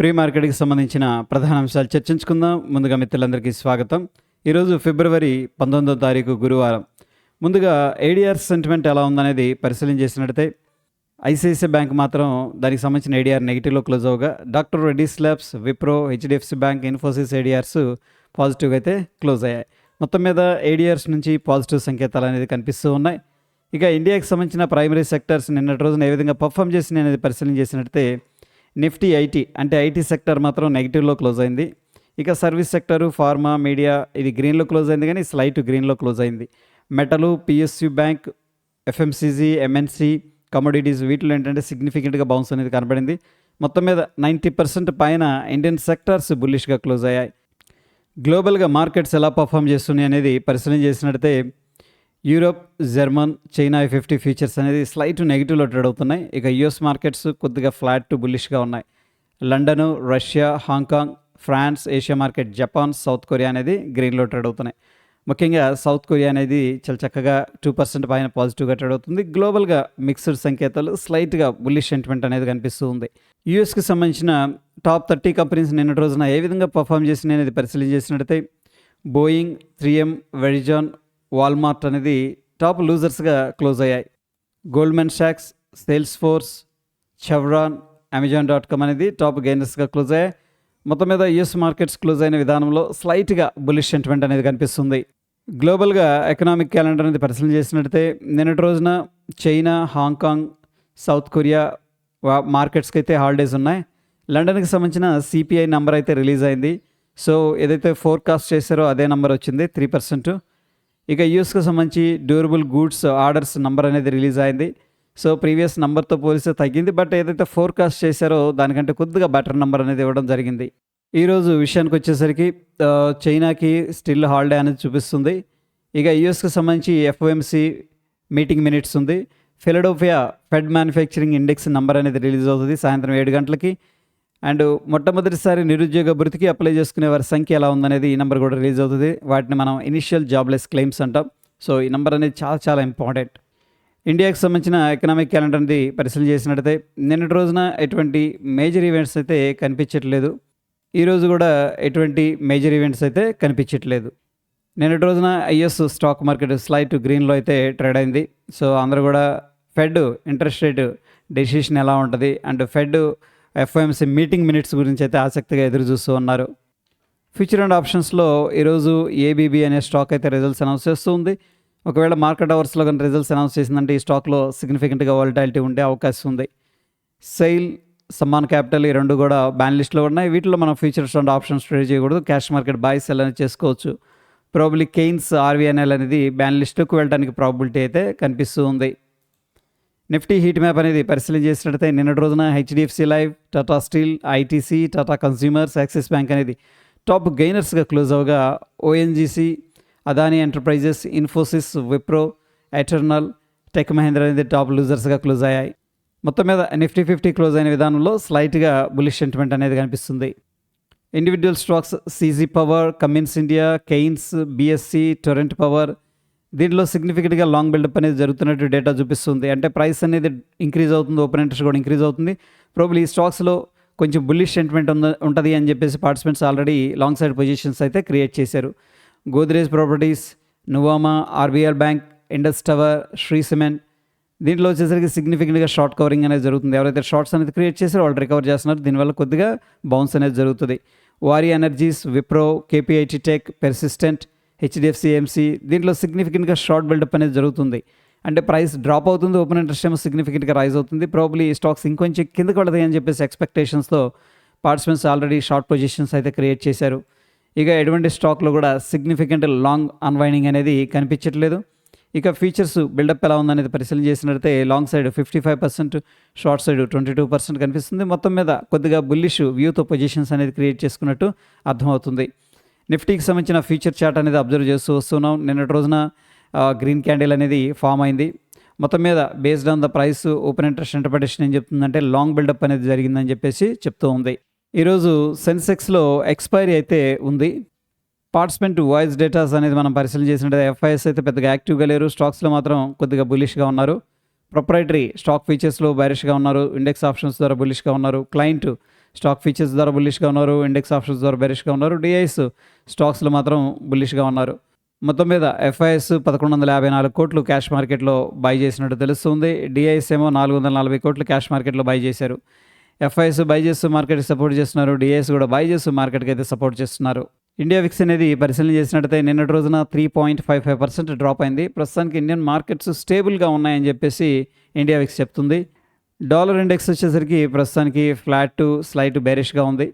Pre మార్కెట్కి సంబంధించిన ప్రధాన అంశాలు చర్చించుకుందాం. ముందుగా మిత్రులందరికీ స్వాగతం. ఈరోజు ఫిబ్రవరి 19వ తారీఖు గురువారం. ముందుగా ఏడీఆర్ సెంటిమెంట్ ఎలా ఉందనేది పరిశీలన చేసినట్టయితే ఐసిఐసిఐ బ్యాంక్ మాత్రం దానికి సంబంధించిన ఏడీఆర్ నెగిటివ్లో క్లోజ్ అవగా, doctor Reddy's labs, Wipro, HDFC bank, Infosys ADRs పాజిటివ్గా అయితే క్లోజ్ అయ్యాయి. మొత్తం మీద ఏడీఆర్స్ నుంచి పాజిటివ్ సంకేతాలు అనేది కనిపిస్తూ ఉన్నాయి. ఇక ఇండియాకి సంబంధించిన ప్రైమరీ సెక్టర్స్ నిన్నటి రోజున ఏ విధంగా పర్ఫామ్ చేసినాయి అనేది పరిశీలన చేసినట్టయితే నిఫ్టీ ఐటీ అంటే ఐటీ సెక్టర్ మాత్రం నెగిటివ్లో క్లోజ్ అయింది. ఇక సర్వీస్ సెక్టరు, ఫార్మా, మీడియా ఇది గ్రీన్లో క్లోజ్ అయింది, కానీ స్లైట్ గ్రీన్లో క్లోజ్ అయింది. మెటలు, PSU bank, FMCG, MNC, commodities వీటిలో ఏంటంటే సిగ్నిఫికెంట్గా బౌన్స్ అనేది కనబడింది. మొత్తం మీద 90% పైన ఇండియన్ సెక్టర్స్ బుల్లిష్గా క్లోజ్ అయ్యాయి. గ్లోబల్గా మార్కెట్స్ ఎలా పర్ఫామ్ చేస్తున్నాయి అనేది పరిశీలన చేసినట్టయితే యూరోప్, జర్మన్, చైనా 50 ఫ్యూచర్స్ అనేది స్లైట్ నెగిటివ్లో ట్రేడ్ అవుతున్నాయి. ఇక యూఎస్ మార్కెట్స్ కొద్దిగా ఫ్లాట్ టు బుల్లిష్గా ఉన్నాయి. London, Russia, Hong Kong, France, Asia market, Japan, south Korea అనేది గ్రీన్లో ట్రేడ్ అవుతున్నాయి. ముఖ్యంగా సౌత్ కొరియా అనేది చాలా చక్కగా 2% పైన పాజిటివ్గా ట్రేడ్ అవుతుంది. గ్లోబల్గా మిక్స్డ్ సంకేతాలు, స్లైట్గా బుల్లిష్ సెంటిమెంట్ అనేది కనిపిస్తూ ఉంది. యూఎస్కి సంబంధించిన టాప్ 30 కంపెనీస్ నిన్నటి రోజున ఏ విధంగా పర్ఫామ్ చేసినాయి అనేది పరిశీలన చేసినట్టయితే బోయింగ్, 3M, వెరిజాన్, వాల్మార్ట్ అనేది టాప్ లూజర్స్గా క్లోజ్ అయ్యాయి. గోల్డ్మెన్ సాక్స్, సేల్స్ ఫోర్స్, చెవ్రాన్, అమెజాన్.com అనేది టాప్ గెయినర్స్గా క్లోజ్ అయ్యాయి. మొత్తం మీద యూఎస్ మార్కెట్స్ క్లోజ్ అయిన విధానంలో స్లైట్గా బుల్లిష్ సెంటిమెంట్ అనేది కనిపిస్తుంది. గ్లోబల్గా ఎకనామిక్ క్యాలెండర్ అనేది పరిశీలన చేసినట్టయితే నిన్నటి రోజున చైనా, హాంకాంగ్, సౌత్ కొరియా మార్కెట్స్కి అయితే హాలిడేస్ ఉన్నాయి. లండన్కి సంబంధించిన సిపిఐ నెంబర్ అయితే రిలీజ్ అయింది. సో ఏదైతే ఫోర్కాస్ట్ చేశారో అదే నెంబర్ వచ్చింది, 3%. ఇక యూఎస్కి సంబంధించి డ్యూరబుల్ గూడ్స్ ఆర్డర్స్ నెంబర్ అనేది రిలీజ్ అయింది. సో ప్రీవియస్ నెంబర్తో పోలిస్తే తగ్గింది, బట్ ఏదైతే ఫోర్కాస్ట్ చేశారో దానికంటే కొద్దిగా బెటర్ నెంబర్ అనేది ఇవ్వడం జరిగింది. ఈరోజు విషయానికి వచ్చేసరికి చైనాకి స్టిల్ హాలిడే అనేది చూపిస్తుంది. ఇక యూఎస్కి సంబంధించి ఎఫ్ఓఎంసి మీటింగ్ మినిట్స్ ఉంది. Philadelphia fed manufacturing index number అనేది రిలీజ్ అవుతుంది సాయంత్రం 7 గంటలకి. అండ్ మొట్టమొదటిసారి నిరుద్యోగ భృతికి అప్లై చేసుకునే వారి సంఖ్య ఎలా ఉందనేది ఈ నెంబర్ కూడా రిలీజ్ అవుతుంది. వాటిని మనం ఇనిషియల్ జాబ్లెస్ క్లెయిమ్స్ అంటాం. సో ఈ నెంబర్ అనేది చాలా చాలా ఇంపార్టెంట్. ఇండియాకి సంబంధించిన ఎకనామిక్ క్యాలెండర్ అనేది పరిశీలన చేసినట్టయితే నిన్నటి రోజున ఎటువంటి మేజర్ ఈవెంట్స్ అయితే కనిపించట్లేదు. ఈరోజు కూడా ఎటువంటి మేజర్ ఈవెంట్స్ అయితే కనిపించట్లేదు. నిన్నటి రోజున ఐఎస్ స్టాక్ మార్కెట్ స్లైట్ గ్రీన్లో అయితే ట్రేడ్ అయింది. సో అందరూ కూడా ఫెడ్ ఇంట్రెస్ట్ రేట్ డెసిషన్ ఎలా ఉంటుంది and fed FOMC meeting minutes గురించి అయితే ఆసక్తిగా ఎదురు చూస్తూ ఉన్నారు. ఫ్యూచర్ అండ్ ఆప్షన్స్లో ఈరోజు ఏబీబీ అనే స్టాక్ అయితే రిజల్ట్స్ అనౌన్స్ చేస్తూ ఉంది. ఒకవేళ మార్కెట్ అవర్స్లో కానీ రిజల్ట్స్ అనౌన్స్ చేసిందంటే ఈ స్టాక్లో సిగ్నిఫికెంట్గా వాలటాలిటీ ఉండే అవకాశం ఉంది. సెయిల్, సమ్మాన్ క్యాపిటల్ ఈ రెండు కూడా బ్యాన్ లిస్ట్లో ఉన్నాయి. వీటిలో మనం ఫ్యూచర్స్ అండ్ ఆప్షన్స్ ట్రేడ్ చేయకూడదు. క్యాష్ మార్కెట్ బై సెల్ అనేది చేసుకోవచ్చు. ప్రాబబ్లీ కెయిన్స్, ఆర్వీఎన్ఎల్ అనేది బ్యాన్ లిస్టుకు వెళ్ళడానికి ప్రాబిలిటీ అయితే కనిపిస్తూ ఉంది. నిఫ్టీ హీట్ మ్యాప్ అనేది పరిశీలన చేసినట్టయితే నిన్నటి రోజున HDFC life, Tata steel, ITC, Tata consumers, Axis bank అనేది టాప్ గెయినర్స్గా క్లోజ్ అవగా, ONGC, Adani enterprises, Infosys, Wipro, Eternal, Tech Mahindra అనేది టాప్ లూజర్స్గా క్లోజ్ అయ్యాయి. మొత్తం మీద నిఫ్టీ 50 క్లోజ్ అయిన విధానంలో స్లైట్గా బులిష్ సెంటిమెంట్ అనేది కనిపిస్తుంది. Individual stocks CG power, Cummins India, Kaynes, BSC, Torrent power దీంట్లో సిగ్నిఫికెంట్గా లాంగ్ బిల్డప్ అనేది జరుగుతున్నట్టు డేటా చూపిస్తుంది. అంటే ప్రైస్ అనేది ఇంక్రీజ్ అవుతుంది, ఓపెన్ ఇంట్రెస్ట్ కూడా ఇంక్రీజ్ అవుతుంది. ప్రాబబ్లీ ఈ స్టాక్స్లో కొంచెం బుల్లిష్ సెంటిమెంట్ ఉంటుంది అని చెప్పేసి participants already long side positions అయితే క్రియేట్ చేశారు. Godrej properties, Nuvama, RBL bank, Indus tower, Shree cement దీంట్లో వచ్చేసరికి సిగ్నిఫికెంట్గా షార్ట్ కవరింగ్ అనేది జరుగుతుంది. ఎవరైతే షార్ట్స్ అనేది క్రియేట్ చేశారో వాళ్ళు రికవర్ చేస్తున్నారు. దీనివల్ల కొద్దిగా బౌన్స్ అనేది జరుగుతుంది. వారి energies, Wipro, KPIT tech, persistent, HDFC AMC దీంట్లో సిగ్నిఫికెంట్గా షార్ట్ బిల్డప్ అనేది జరుగుతుంది. అంటే ప్రైస్ డ్రాప్ అవుతుంది, ఓపెన్ ఇంట్రెస్ట్ ఏమో సిగ్నిఫికెంట్గా రైజ్ అవుతుంది. ప్రాబబ్లీ ఈ స్టాక్స్ ఇంకొంచెం కిందకి పడతాయి అని చెప్పేసి ఎక్స్పెక్టేషన్స్తో పార్టిసిపెంట్స్ ఆల్రెడీ షార్ట్ పొజిషన్స్ అయితే క్రియేట్ చేశారు. ఇక ఎటువంటి స్టాక్లో కూడా సిగ్నిఫికెంట్ లాంగ్ అన్వైండింగ్ అనేది కనిపించట్లేదు. ఇక ఫీచర్స్ బిల్డప్ ఎలా ఉందనేది పరిశీలన చేసినట్లయితే లాంగ్ సైడ్ 55%, షార్ట్ సైడ్ 22% కనిపిస్తుంది. మొత్తం మీద కొద్దిగా బుల్లిష్ వ్యూతో పొజిషన్స్ అనేది క్రియేట్ చేసుకున్నట్టు అర్థమవుతుంది. నిఫ్టీకి సంబంధించిన ఫ్యూచర్ చార్ట్ అనేది అబ్జర్వ్ చేస్తూ వస్తున్నాం. నిన్నటి రోజున గ్రీన్ క్యాండిల్ అనేది ఫామ్ అయింది. మొత్తం మీద based on the price open interest interpretation ఏం చెప్తుందంటే లాంగ్ బిల్డప్ అనేది జరిగిందని చెప్పేసి చెప్తూ ఉంది. ఈరోజు సెన్సెక్స్లో ఎక్స్పైరీ అయితే ఉంది. పార్టిసిపెంట్ వాయిస్ డేటాస్ అనేది మనం పరిశీలన చేసినట్టు ఎఫ్ఐఎస్ అయితే పెద్దగా యాక్టివ్గా లేరు. స్టాక్స్లో మాత్రం కొద్దిగా బులిష్గా ఉన్నారు. ప్రొప్రైటరీ స్టాక్ ఫీచర్స్లో బైరిష్గా ఉన్నారు, ఇండెక్స్ ఆప్షన్స్ ద్వారా బుల్లిష్గా ఉన్నారు. క్లయింట్ స్టాక్ ఫీచర్స్ ద్వారా బుల్లిష్గా ఉన్నారు, ఇండెక్స్ ఆప్షన్స్ ద్వారా బెరిష్గా ఉన్నారు. డిఐఎస్ స్టాక్స్లో మాత్రం బుల్లిష్గా ఉన్నారు. మొత్తం మీద ఎఫ్ఐఎస్ 1154 కోట్లు క్యాష్ మార్కెట్లో బై చేసినట్టు తెలుస్తుంది. డిఐఎస్ ఏమో 440 కోట్లు క్యాష్ మార్కెట్లో బై చేశారు. ఎఫ్ఐఎస్ బై చేస్తూ మార్కెట్కి సపోర్ట్ చేస్తున్నారు, డిఐఎస్ కూడా బై చేస్తూ మార్కెట్కి అయితే సపోర్ట్ చేస్తున్నారు. ఇండియా విక్స్ అనేది పరిశీలన చేసినట్టయితే నిన్నటి రోజున 3.55% డ్రాప్ అయింది. ప్రస్తుతానికి ఇండియన్ మార్కెట్స్ స్టేబుల్గా ఉన్నాయని చెప్పేసి ఇండియా విక్స్ చెప్తుంది. డాలర్ ఇండెక్స్ వచ్చేసరికి ప్రస్తుతానికి ఫ్లాట్ టు స్లైట్ బేరిష్గా ఉంది.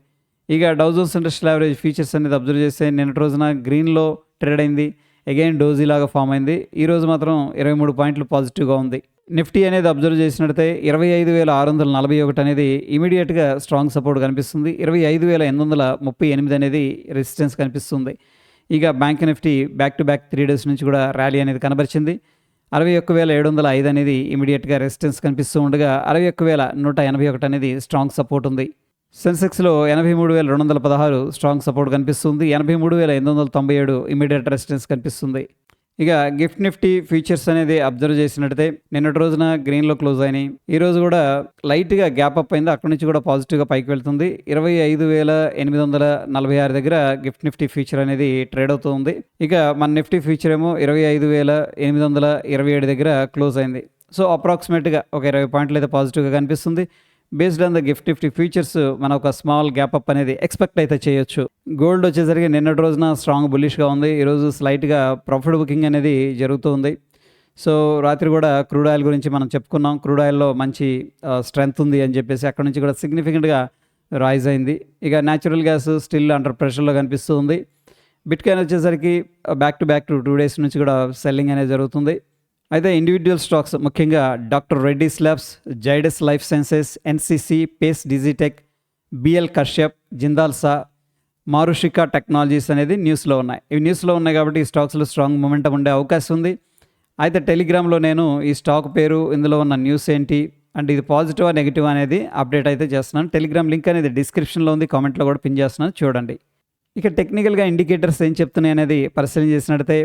ఇక Dow Jones industrial average futures అనేది అబ్జర్వ్ చేస్తే నిన్నటి రోజున గ్రీన్లో ట్రేడ్ అయింది, అగైన్ డోజీ లాగా ఫామ్ అయింది. ఈరోజు మాత్రం 23 పాయింట్లు పాజిటివ్గా ఉంది. నిఫ్టీ అనేది అబ్జర్వ్ చేసినట్టయితే 25,641 అనేది ఇమీడియట్గా స్ట్రాంగ్ సపోర్ట్ కనిపిస్తుంది. 25,838 అనేది రెసిస్టెన్స్ కనిపిస్తుంది. ఇక bank Nifty back to back 3 days నుంచి కూడా ర్యాలీ అనేది కనబరిచింది. 61,705 అనేది ఇమీడియట్గా రెసిస్టెన్స్ కనిపిస్తూ ఉండగా 61,181 అనేది స్ట్రాంగ్ సపోర్ట్ ఉంది. సెన్సెక్స్లో 83,216 స్ట్రాంగ్ సపోర్ట్ కనిపిస్తుంది. 83,897 ఇమీడియట్ రెసిస్టెన్స్ కనిపిస్తుంది. ఇక గిఫ్ట్ నిఫ్టీ ఫీచర్స్ అనేది అబ్జర్వ్ చేసినట్టయితే నిన్నటి రోజున గ్రీన్లో క్లోజ్ అయినాయి. ఈరోజు కూడా లైట్గా గ్యాప్ అప్ అయింది, అక్కడి నుంచి కూడా పాజిటివ్గా పైకి వెళ్తుంది. 25,846 దగ్గర గిఫ్ట్ నిఫ్టీ ఫీచర్ అనేది ట్రేడ్ అవుతుంది. ఇక మన నిఫ్టీ ఫీచర్ ఏమో 25,827 దగ్గర క్లోజ్ అయింది. సో అప్రాక్సిమేట్గా ఒక 20 పాయింట్లు అయితే పాజిటివ్గా కనిపిస్తుంది. Based on the gift Nifty features మనం ఒక స్మాల్ గ్యాప్ అప్ అనేది ఎక్స్పెక్ట్ అయితే చేయొచ్చు. గోల్డ్ వచ్చేసరికి నిన్నటి రోజున స్ట్రాంగ్ బుల్లిష్గా ఉంది. ఈరోజు స్లైట్గా ప్రాఫిట్ బుకింగ్ అనేది జరుగుతుంది. సో రాత్రి కూడా క్రూడ్ ఆయిల్ గురించి మనం చెప్పుకున్నాం. క్రూడ్ ఆయిల్లో మంచి స్ట్రెంగ్త్ ఉంది అని చెప్పేసి అక్కడ నుంచి కూడా సిగ్నిఫికెంట్గా రైజ్ అయింది. ఇక న్యాచురల్ గ్యాస్ స్టిల్ అండర్ ప్రెషర్లో కనిపిస్తూ ఉంది. బిట్కాయిన్ వచ్చేసరికి బ్యాక్ టు బ్యాక్ 2 డేస్ నుంచి కూడా సెల్లింగ్ అనేది జరుగుతుంది. అయితే ఇండివిజువల్ స్టాక్స్ ముఖ్యంగా doctor Reddy's labs, Zydus life sciences, NCC, Pace Digitek, BL Kashyap, Jindal Saw, Marushika technologies అనేది న్యూస్లో ఉన్నాయి. ఇవి న్యూస్లో ఉన్నాయి కాబట్టి ఈ స్టాక్స్లో స్ట్రాంగ్ మొమెంటం ఉండే అవకాశం ఉంది. అయితే టెలిగ్రామ్లో నేను ఈ స్టాక్ పేరు, ఇందులో ఉన్న న్యూస్ ఏంటి అంటే ఇది పాజిటివా నెగిటివ్ అనేది అప్డేట్ అయితే చేస్తున్నాను. టెలిగ్రామ్ లింక్ అనేది డిస్క్రిప్షన్లో ఉంది, కామెంట్లో కూడా పిన్ చేస్తున్నాను, చూడండి. ఇక టెక్నికల్గా ఇండికేటర్స్ ఏం చెప్తున్నాయి అనేది పరిశీలన చేసినట్టయితే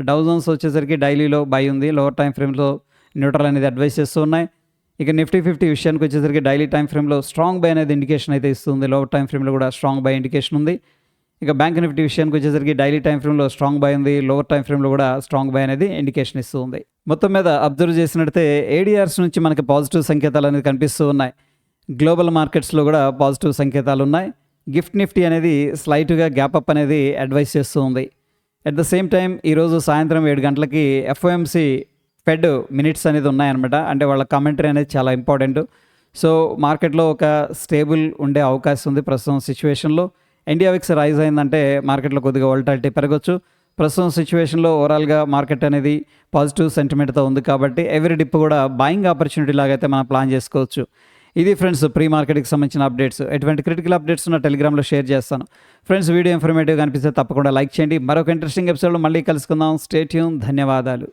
డౌ జోన్స్ వచ్చేసరికి డైలీలో బై ఉంది, లోవర్ టైం ఫ్రేమ్లో న్యూట్రల్ అనేది అడ్వైస్ చేస్తూ ఉన్నాయి. ఇక నిఫ్టీ 50 విషయానికి వచ్చేసరికి డైలీ టైం ఫ్రేమ్లో స్ట్రాంగ్ బై అనేది ఇండికేషన్ అయితే ఇస్తుంది, లోవర్ టైం ఫ్రేమ్లో కూడా స్ట్రాంగ్ బై ఇండికేషన్ ఉంది. ఇక బ్యాంక్ నిఫ్టీ విషయానికి వచ్చేసరికి డైలీ టైం ఫ్రేమ్లో స్ట్రాంగ్ బై ఉంది, లోవర్ టైం ఫ్రేమ్లో కూడా స్ట్రాంగ్ బై అనేది ఇండికేషన్ ఇస్తుంది. మొత్తం మీద అబ్జర్వ్ చేసినట్టయితే ఏడిఆర్స్ నుంచి మనకి పాజిటివ్ సంకేతాలు అనేది కనిపిస్తూ ఉన్నాయి. గ్లోబల్ మార్కెట్స్లో కూడా పాజిటివ్ సంకేతాలు ఉన్నాయి. గిఫ్ట్ నిఫ్టీ అనేది స్లైట్గా గ్యాప్ అప్ అనేది అడ్వైస్ చేస్తూ ఉంది. అట్ ద సేమ్ టైం ఈరోజు సాయంత్రం 7 గంటలకి ఎఫ్ఓఎంసి ఫెడ్ మినిట్స్ అనేది ఉన్నాయన్నమాట. అంటే వాళ్ళ కామెంటరీ అనేది చాలా ఇంపార్టెంట్. సో మార్కెట్లో ఒక స్టేబుల్ ఉండే అవకాశం ఉంది ప్రస్తుతం సిచ్యువేషన్లో. ఇండియా విక్స్ రైజ్ అయిందంటే మార్కెట్లో కొద్దిగా వోల్టాలిటీ పెరగచ్చు. ప్రస్తుతం సిచ్యువేషన్లో ఓవరాల్గా మార్కెట్ అనేది పాజిటివ్ సెంటిమెంట్తో ఉంది కాబట్టి ఎవ్రీ డిప్ కూడా బాయింగ్ ఆపర్చునిటీ లాగైతే మనం ప్లాన్ చేసుకోవచ్చు. ఇది ఫ్రెండ్స్ ప్రీ మార్కెట్కి సంబంధించిన అప్డేట్స్. ఎటువంటి క్రిటికల్ అప్డేట్స్ ఉన్న టెలిగ్రామ్లో షేర్ చేస్తాను. ఫ్రెండ్స్ వీడియో ఇన్ఫర్మేటివ్గా అనిపిస్తే తప్పకుండా లైక్ చేయండి. మరొక ఇంట్రెస్టింగ్ ఎపిసోడ్లో మళ్ళీ కలుసుకుందాం. Stay tune. ధన్యవాదాలు.